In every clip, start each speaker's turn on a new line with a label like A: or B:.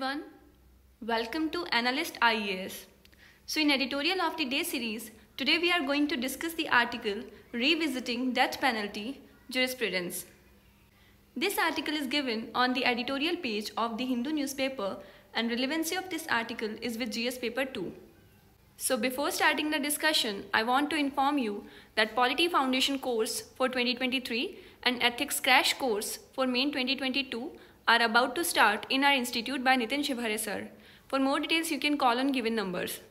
A: everyone, welcome to Analyst IAS. So in editorial of the day series, today we are going to discuss the article Revisiting Death Penalty Jurisprudence. This article is given on the editorial page of the Hindu newspaper and relevancy of this article is with GS paper 2. So before starting the discussion, I want to inform you that Polity Foundation course for 2023 and Ethics Crash course for Main 2022 are about to start in our institute by Nitin Shivhare sir. For more details, you can call on given numbers.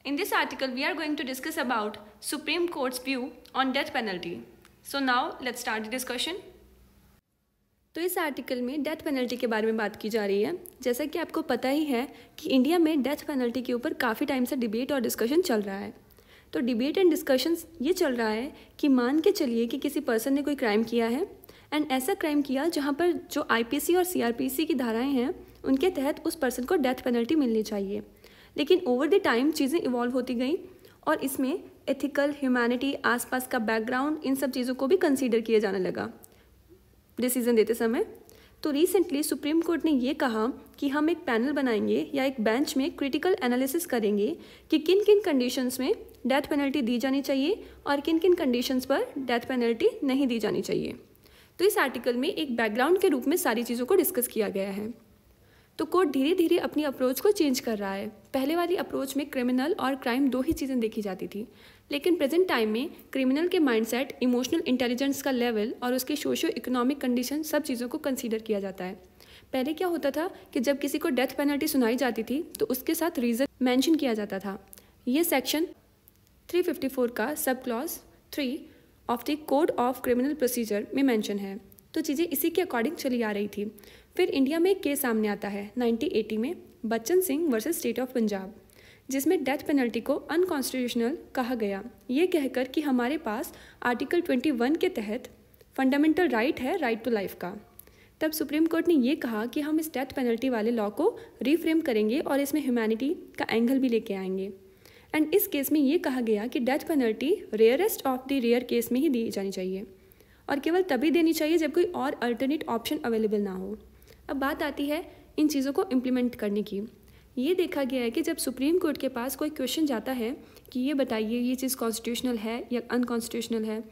A: In this article, we are going to discuss about Supreme Court's view on death penalty. So now let's start the discussion. तो इस article में death penalty के बारे में बात की जा रही है। जैसा कि आपको पता ही है कि इंडिया में डेथ पेनल्टी के ऊपर काफ़ी टाइम से डिबेट और डिस्कशन चल रहा है। तो डिबेट एंड डिस्कशंस ये चल रहा है कि मान के चलिए कि किसी पर्सन ने कोई क्राइम किया है एंड ऐसा क्राइम किया जहाँ पर जो आईपीसी और सीआरपीसी की धाराएं हैं उनके तहत उस पर्सन को डेथ पेनल्टी मिलनी चाहिए। लेकिन ओवर द टाइम चीज़ें इवॉल्व होती गई और इसमें एथिकल, ह्यूमैनिटी, आसपास का बैकग्राउंड, इन सब चीज़ों को भी कंसीडर किया जाने लगा डिसीजन देते समय। तो रिसेंटली सुप्रीम कोर्ट ने ये कहा कि हम एक पैनल बनाएंगे या एक बेंच में क्रिटिकल एनालिसिस करेंगे कि किन किन कंडीशंस में डेथ पेनल्टी दी जानी चाहिए और किन किन कंडीशंस पर डेथ पेनल्टी नहीं दी जानी चाहिए। तो इस आर्टिकल में एक बैकग्राउंड के रूप में सारी चीज़ों को डिस्कस किया गया है। तो कोर्ट धीरे धीरे अपनी अप्रोच को चेंज कर रहा है। पहले वाली अप्रोच में क्रिमिनल और क्राइम दो ही चीज़ें देखी जाती थी, लेकिन प्रेजेंट टाइम में क्रिमिनल के माइंडसेट, इमोशनल इंटेलिजेंस का लेवल और उसके सोशियो इकोनॉमिक कंडीशन सब चीज़ों को कंसीडर किया जाता है। पहले क्या होता था कि जब किसी को डेथ पेनल्टी सुनाई जाती थी तो उसके साथ रीज़न मेंशन किया जाता था। ये सेक्शन 354 का sub clause 3 of the code of criminal procedure में मेंशन है। तो चीज़ें इसी के अकॉर्डिंग चली आ रही थी। फिर इंडिया में एक केस सामने आता है 1980 में, Bachchan Singh versus state of Punjab, जिसमें डेथ पेनल्टी को अनकॉन्स्टिट्यूशनल कहा गया, ये कहकर कि हमारे पास आर्टिकल 21 के तहत फंडामेंटल राइट है, राइट टू लाइफ का। तब सुप्रीम कोर्ट ने ये कहा कि हम इस डेथ पेनल्टी वाले लॉ को रीफ्रेम करेंगे और इसमें ह्यूमैनिटी का एंगल भी लेके आएंगे। एंड इस केस में ये कहा गया कि death penalty rarest of the rare case में ही दी जानी चाहिए और केवल तभी देनी चाहिए जब कोई और अल्टरनेट ऑप्शन अवेलेबल ना हो। अब बात आती है इन चीज़ों को इम्प्लीमेंट करने की। ये देखा गया है कि जब सुप्रीम कोर्ट के पास कोई क्वेश्चन जाता है कि ये बताइए ये चीज़ कॉन्स्टिट्यूशनल है या अनकॉन्स्टिट्यूशनल है,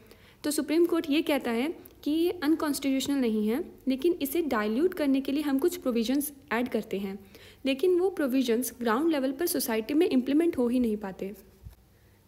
A: तो सुप्रीम कोर्ट ये कहता है कि ये अनकॉन्स्टिट्यूशनल नहीं है, लेकिन इसे डाइल्यूट करने के लिए हम कुछ प्रोविजंस ऐड करते हैं, लेकिन वो प्रोविजंस ग्राउंड लेवल पर सोसाइटी में इम्प्लीमेंट हो ही नहीं पाते।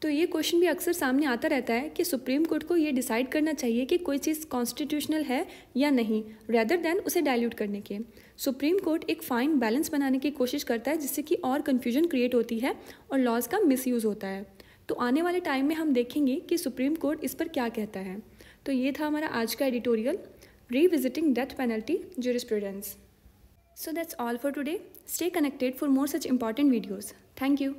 A: तो ये क्वेश्चन भी अक्सर सामने आता रहता है कि सुप्रीम कोर्ट को ये डिसाइड करना चाहिए कि कोई चीज़ कॉन्स्टिट्यूशनल है या नहीं, रेदर देन उसे डाइल्यूट करने के। सुप्रीम कोर्ट एक फाइन बैलेंस बनाने की कोशिश करता है जिससे कि और कन्फ्यूजन क्रिएट होती है और लॉज का मिसयूज़ होता है। तो आने वाले टाइम में हम देखेंगे कि सुप्रीम कोर्ट इस पर क्या कहता है। तो ये था हमारा आज का editorial, revisiting death penalty jurisprudence. So that's all for today. Stay connected for more such important videos. Thank you.